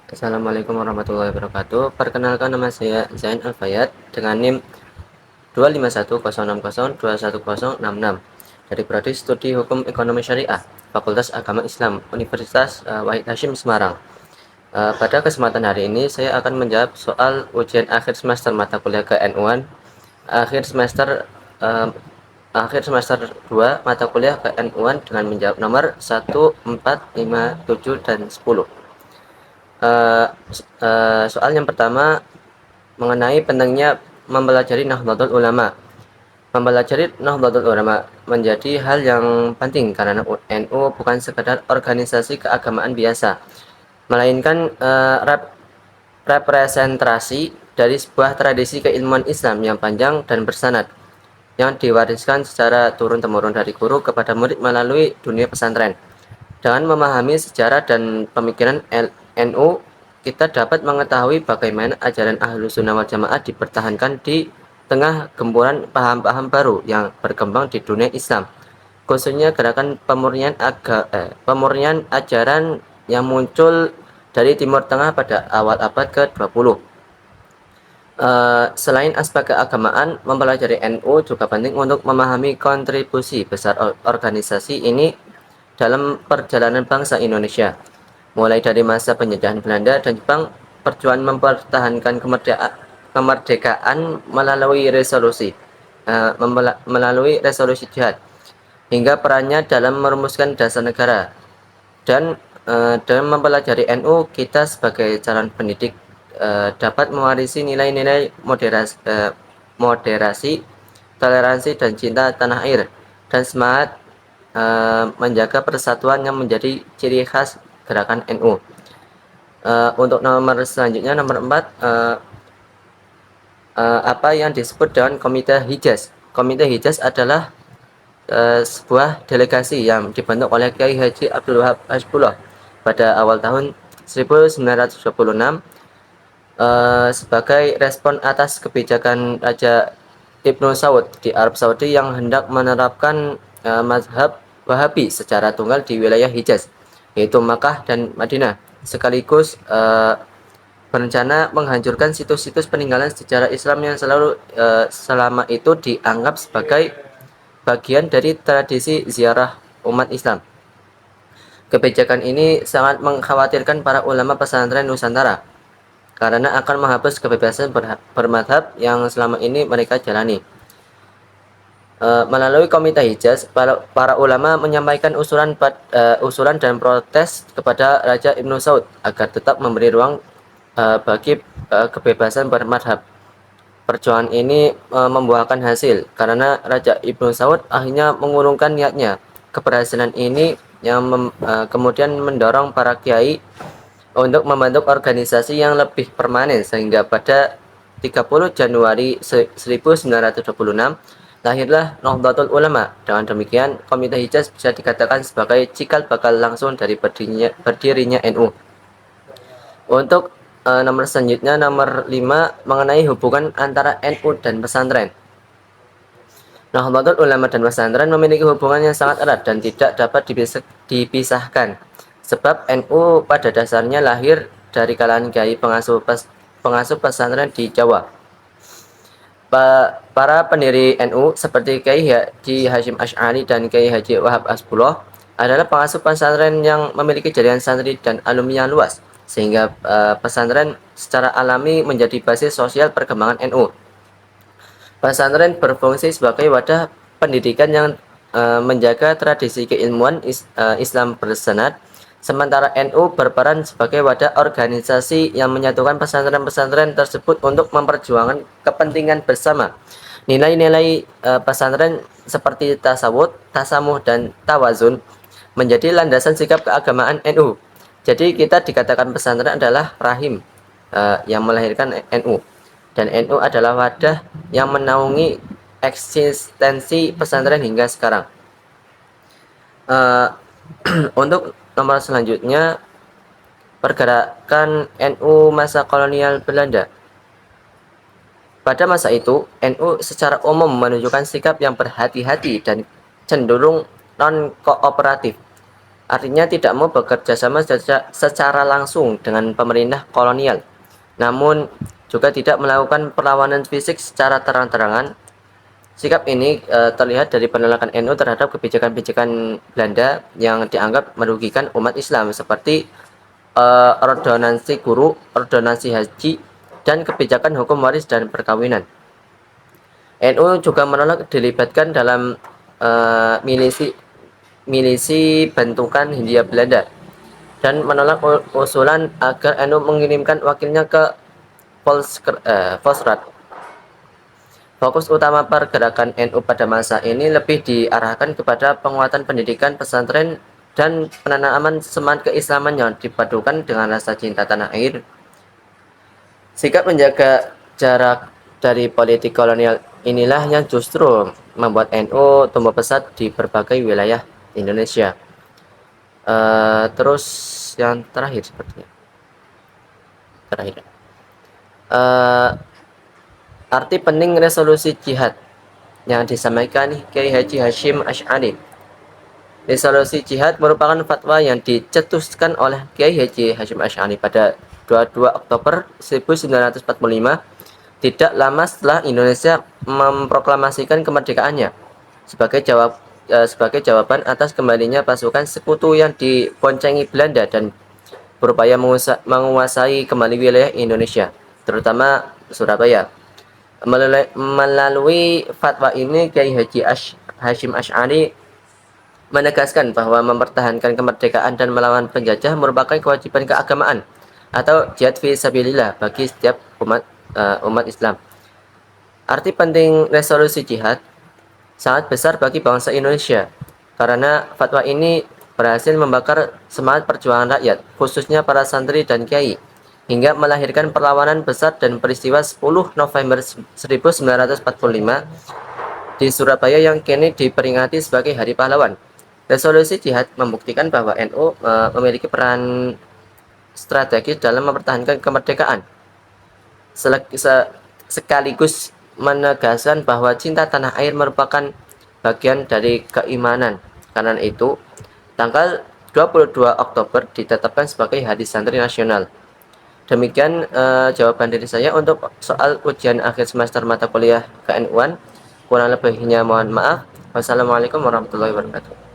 Assalamualaikum warahmatullahi wabarakatuh. Perkenalkan, nama saya Zain Alfayat dengan NIM 25106021066 dari Prodi Studi Hukum Ekonomi Syariah, Fakultas Agama Islam, Universitas Wahid Hashim Semarang. Pada kesempatan hari ini saya akan menjawab soal ujian akhir semester mata kuliah ke-NU-an akhir semester eh, akhir semester 2 mata kuliah ke-NU-an dengan menjawab nomor 1, 4, 5, 7, dan 10. Soal yang pertama mengenai pentingnya mempelajari Nahdlatul Ulama. Mempelajari Nahdlatul Ulama menjadi hal yang penting karena NU bukan sekedar organisasi keagamaan biasa, melainkan representasi dari sebuah tradisi keilmuan Islam yang panjang dan bersanad, yang diwariskan secara turun-temurun dari guru kepada murid melalui dunia pesantren. Dengan memahami sejarah dan pemikiran NU, kita dapat mengetahui bagaimana ajaran Ahlus Sunnah wal Jamaah dipertahankan di tengah gempuran paham-paham baru yang berkembang di dunia Islam, khususnya gerakan pemurnian ajaran yang muncul dari Timur Tengah pada awal abad ke-20. Selain aspek keagamaan, mempelajari NU juga penting untuk memahami kontribusi besar organisasi ini dalam perjalanan bangsa Indonesia. Mulai dari masa penjajahan Belanda dan Jepang, perjuangan mempertahankan kemerdekaan melalui resolusi jihad, hingga perannya dalam merumuskan dasar negara. Dan dalam mempelajari NU, kita sebagai calon pendidik dapat mewarisi nilai-nilai moderasi, toleransi, dan cinta tanah air, dan semangat menjaga persatuan yang menjadi ciri khas gerakan NU. Untuk nomor selanjutnya, nomor 4, apa yang disebut dengan Komite Hijaz. Komite Hijaz adalah sebuah delegasi yang dibentuk oleh Kiai Haji Abdul Wahab Hasbullah pada awal tahun 1926 sebagai respon atas kebijakan Raja Ibnu Saud di Arab Saudi yang hendak menerapkan mazhab Wahabi secara tunggal di wilayah Hijaz, yaitu Makkah dan Madinah, sekaligus berencana menghancurkan situs-situs peninggalan sejarah Islam yang selama itu dianggap sebagai bagian dari tradisi ziarah umat Islam. Kebijakan ini sangat mengkhawatirkan para ulama pesantren Nusantara karena akan menghapus kebebasan bermadhab yang selama ini mereka jalani. Melalui Komite Hijaz, para ulama menyampaikan usulan dan protes kepada Raja Ibnu Saud agar tetap memberi ruang bagi kebebasan bermadhab. Perjuangan ini membuahkan hasil karena Raja Ibnu Saud akhirnya mengurungkan niatnya. Keberhasilan ini yang kemudian mendorong para kiai untuk membentuk organisasi yang lebih permanen, sehingga pada 30 Januari 1926 lahirlah Nahdlatul Ulama. Dengan demikian, Komite Hijaz bisa dikatakan sebagai cikal bakal langsung dari berdirinya NU. Untuk nomor selanjutnya, nomor 5, mengenai hubungan antara NU dan pesantren. Nahdlatul Ulama dan pesantren memiliki hubungan yang sangat erat dan tidak dapat dipisahkan. Sebab NU pada dasarnya lahir dari kalangan kiai pengasuh pesantren di Jawa. Para pendiri NU seperti Kiai Haji Hashim Asy'ari dan Kiai Haji Wahab Hasbullah adalah pengasuh pesantren yang memiliki jaringan santri dan alumni yang luas, sehingga pesantren secara alami menjadi basis sosial perkembangan NU. Pesantren berfungsi sebagai wadah pendidikan yang menjaga tradisi keilmuan Islam bersanad, sementara NU berperan sebagai wadah organisasi yang menyatukan pesantren-pesantren tersebut untuk memperjuangkan kepentingan bersama. Nilai-nilai pesantren seperti tasawuf, tasamuh, dan tawazun menjadi landasan sikap keagamaan NU. Jadi kita dikatakan pesantren adalah rahim yang melahirkan NU. Dan NU adalah wadah yang menaungi eksistensi pesantren hingga sekarang. Untuk nomor selanjutnya, pergerakan NU masa kolonial Belanda. Pada masa itu, NU secara umum menunjukkan sikap yang berhati-hati dan cenderung non-kooperatif. Artinya tidak mau bekerja sama secara langsung dengan pemerintah kolonial, namun juga tidak melakukan perlawanan fisik secara terang-terangan. Sikap ini terlihat dari penolakan NU terhadap kebijakan-kebijakan Belanda yang dianggap merugikan umat Islam seperti ordonansi guru, ordonansi haji, dan kebijakan hukum waris dan perkawinan. NU juga menolak dilibatkan dalam milisi milisi bentukan Hindia Belanda dan menolak usulan agar NU mengirimkan wakilnya ke Volksraad. Fokus utama pergerakan NU pada masa ini lebih diarahkan kepada penguatan pendidikan pesantren dan penanaman semangat keislaman yang dipadukan dengan rasa cinta tanah air. Sikap menjaga jarak dari politik kolonial inilah yang justru membuat NU tumbuh pesat di berbagai wilayah Indonesia. Terus yang terakhir sepertinya. Terakhir. Arti penting resolusi jihad yang disampaikan Kiai Haji Hashim Asy'ari. Resolusi jihad merupakan fatwa yang dicetuskan oleh Kiai Haji Hashim Asy'ari pada 22 Oktober 1945, tidak lama setelah Indonesia memproklamasikan kemerdekaannya, sebagai jawaban atas kembalinya pasukan sekutu yang diboncengi Belanda dan berupaya menguasai kembali wilayah Indonesia, terutama Surabaya. Melalui fatwa ini, Kiai Haji Hashim Asy'ari menegaskan bahwa mempertahankan kemerdekaan dan melawan penjajah merupakan kewajiban keagamaan atau jihad fi sabilillah bagi setiap umat Islam. Arti penting resolusi jihad sangat besar bagi bangsa Indonesia karena fatwa ini berhasil membakar semangat perjuangan rakyat, khususnya para santri dan kiai, hingga melahirkan perlawanan besar dan peristiwa 10 November 1945 di Surabaya yang kini diperingati sebagai Hari Pahlawan. Resolusi jihad membuktikan bahwa NU memiliki peran strategis dalam mempertahankan kemerdekaan, sekaligus menegaskan bahwa cinta tanah air merupakan bagian dari keimanan. Karena itu, tanggal 22 Oktober ditetapkan sebagai Hari Santri Nasional. Demikian jawaban dari saya untuk soal ujian akhir semester mata kuliah KNU-an. Kurang lebihnya mohon maaf. Wassalamualaikum warahmatullahi wabarakatuh.